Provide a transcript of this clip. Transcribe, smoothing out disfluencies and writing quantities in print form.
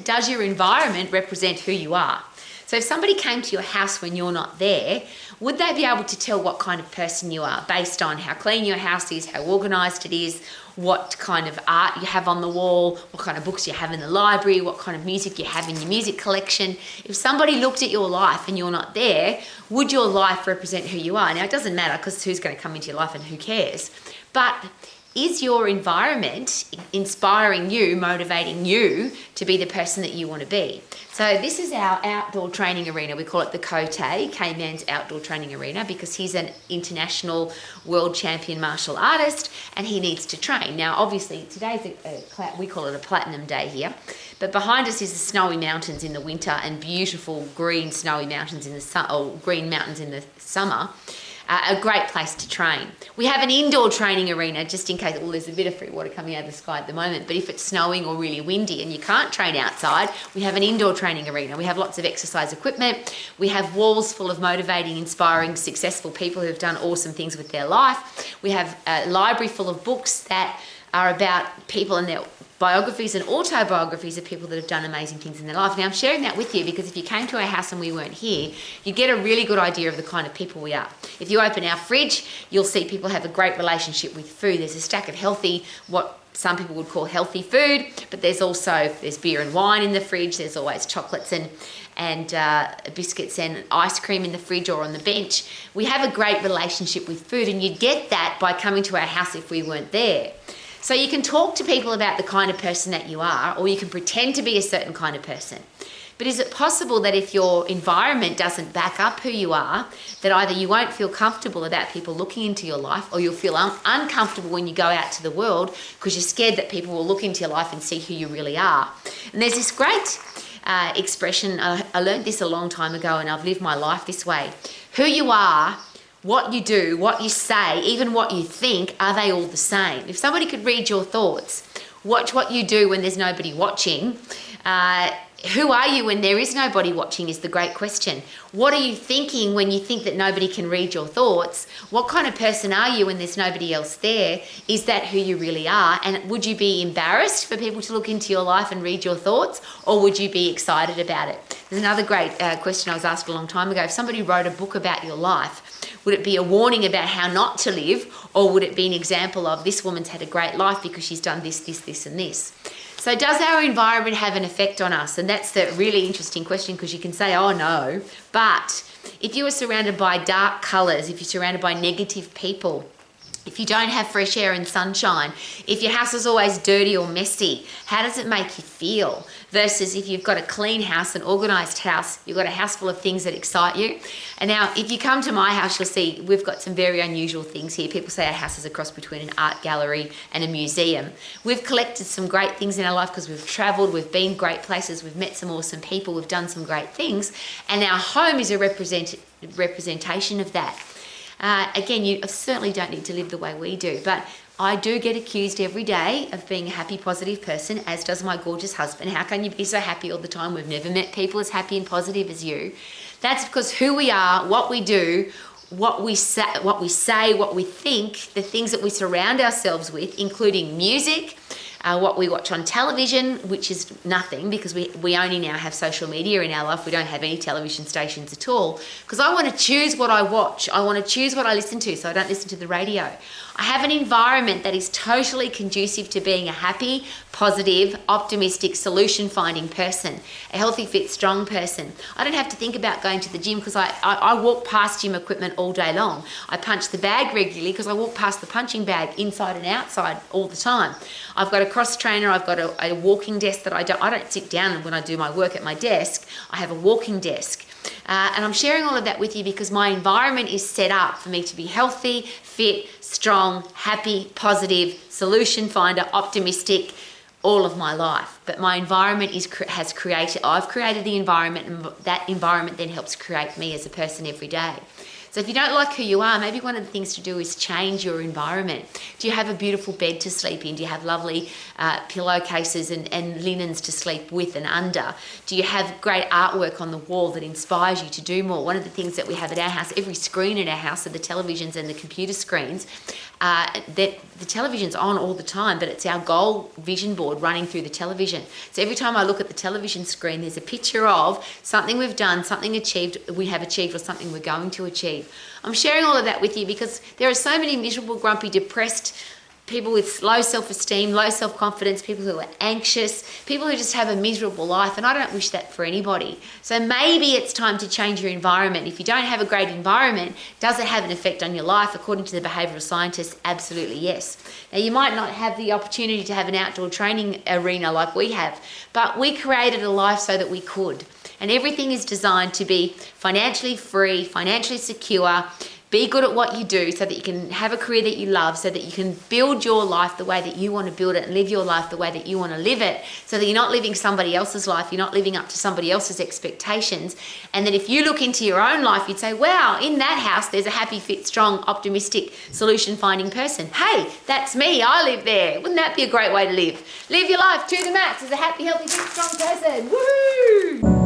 does your environment represent who you are? So if somebody came to your house when you're not there, would they be able to tell what kind of person you are based on how clean your house is, how organised it is, what kind of art you have on the wall, what kind of books you have in the library, what kind of music you have in your music collection? If somebody looked at your life and you're not there, would your life represent who you are? Now, it doesn't matter because who's going to come into your life and who cares? But is your environment inspiring you, motivating you to be the person that you want to be? So this is our outdoor training arena. We call it the K-Man's Outdoor Training Arena because he's an international world champion martial artist and he needs to train. Now, obviously, today's we call it a platinum day here, but behind us is the snowy mountains in the winter and beautiful green snowy mountains in the green mountains in the summer. A great place to train. We have an indoor training arena just in case, well, there's a bit of free water coming out of the sky at the moment, but if it's snowing or really windy and you can't train outside, we have an indoor training arena. We have lots of exercise equipment. We have walls full of motivating, inspiring, successful people who have done awesome things with their life. We have a library full of books that are about people and their biographies and autobiographies of people that have done amazing things in their life. Now, I'm sharing that with you because if you came to our house and we weren't here, you get a really good idea of the kind of people we are. If you open our fridge, you'll see people have a great relationship with food. There's a stack of healthy, what some people would call healthy food, but there's beer and wine in the fridge. There's always chocolates and biscuits and ice cream in the fridge or on the bench. We have a great relationship with food, and you'd get that by coming to our house if we weren't there. So you can talk to people about the kind of person that you are, or you can pretend to be a certain kind of person. But is it possible that if your environment doesn't back up who you are, that either you won't feel comfortable about people looking into your life, or you'll feel uncomfortable when you go out to the world because you're scared that people will look into your life and see who you really are? And there's this great expression, I learned this a long time ago and I've lived my life this way. Who you are, what you do, what you say, even what you think, are they all the same? If somebody could read your thoughts, watch what you do when there's nobody watching, who are you when there is nobody watching is the great question. What are you thinking when you think that nobody can read your thoughts? What kind of person are you when there's nobody else there? Is that who you really are? And would you be embarrassed for people to look into your life and read your thoughts, or would you be excited about it? There's another great question I was asked a long time ago. If somebody wrote a book about your life, would it be a warning about how not to live, or would it be an example of this woman's had a great life because she's done this, this, this, and this? So does our environment have an effect on us? And that's the really interesting question, because you can say, oh no, but if you are surrounded by dark colours, if you're surrounded by negative people, if you don't have fresh air and sunshine, if your house is always dirty or messy, how does it make you feel? Versus if you've got a clean house, an organised house, you've got a house full of things that excite you. And now, if you come to my house, you'll see we've got some very unusual things here. People say our house is a cross between an art gallery and a museum. We've collected some great things in our life because we've travelled, we've been great places, we've met some awesome people, we've done some great things. And our home is a representation of that. Again, you certainly don't need to live the way we do, but I do get accused every day of being a happy, positive person, as does my gorgeous husband. How can you be so happy all the time? We've never met people as happy and positive as you. That's because who we are, what we do, what we say, what we think, the things that we surround ourselves with, including music, what we watch on television, which is nothing because we only now have social media in our life. We don't have any television stations at all, because I want to choose what I watch. I want to choose what I listen to, so I don't listen to the radio. I have an environment that is totally conducive to being a happy, positive, optimistic, solution-finding person, a healthy, fit, strong person. I don't have to think about going to the gym because I walk past gym equipment all day long. I punch the bag regularly because I walk past the punching bag inside and outside all the time. I've got a cross trainer. I've got a walking desk that I don't sit down when I do my work at my desk. I have a walking desk. And I'm sharing all of that with you because my environment is set up for me to be healthy, fit, strong, happy, positive, solution finder, optimistic, all of my life. But my environment I've created the environment, and that environment then helps create me as a person every day. So if you don't like who you are, maybe one of the things to do is change your environment. Do you have a beautiful bed to sleep in? Do you have lovely pillowcases and linens to sleep with and under? Do you have great artwork on the wall that inspires you to do more? One of the things that we have at our house, every screen in our house are the televisions and the computer screens. That the television's on all the time, but it's our goal vision board running through the television. So every time I look at the television screen, there's a picture of something we've done, something we have achieved, or something we're going to achieve. I'm sharing all of that with you because there are so many miserable, grumpy, depressed people with low self-esteem, low self-confidence, people who are anxious, people who just have a miserable life, and I don't wish that for anybody. So maybe it's time to change your environment. If you don't have a great environment, does it have an effect on your life? According to the behavioural scientists, absolutely yes. Now, you might not have the opportunity to have an outdoor training arena like we have, but we created a life so that we could. And everything is designed to be financially free, financially secure, be good at what you do so that you can have a career that you love, so that you can build your life the way that you want to build it and live your life the way that you want to live it, so that you're not living somebody else's life, you're not living up to somebody else's expectations. And then if you look into your own life, you'd say, wow, in that house, there's a happy, fit, strong, optimistic, solution-finding person. Hey, that's me, I live there. Wouldn't that be a great way to live? Live your life to the max as a happy, healthy, fit, strong person. Woohoo!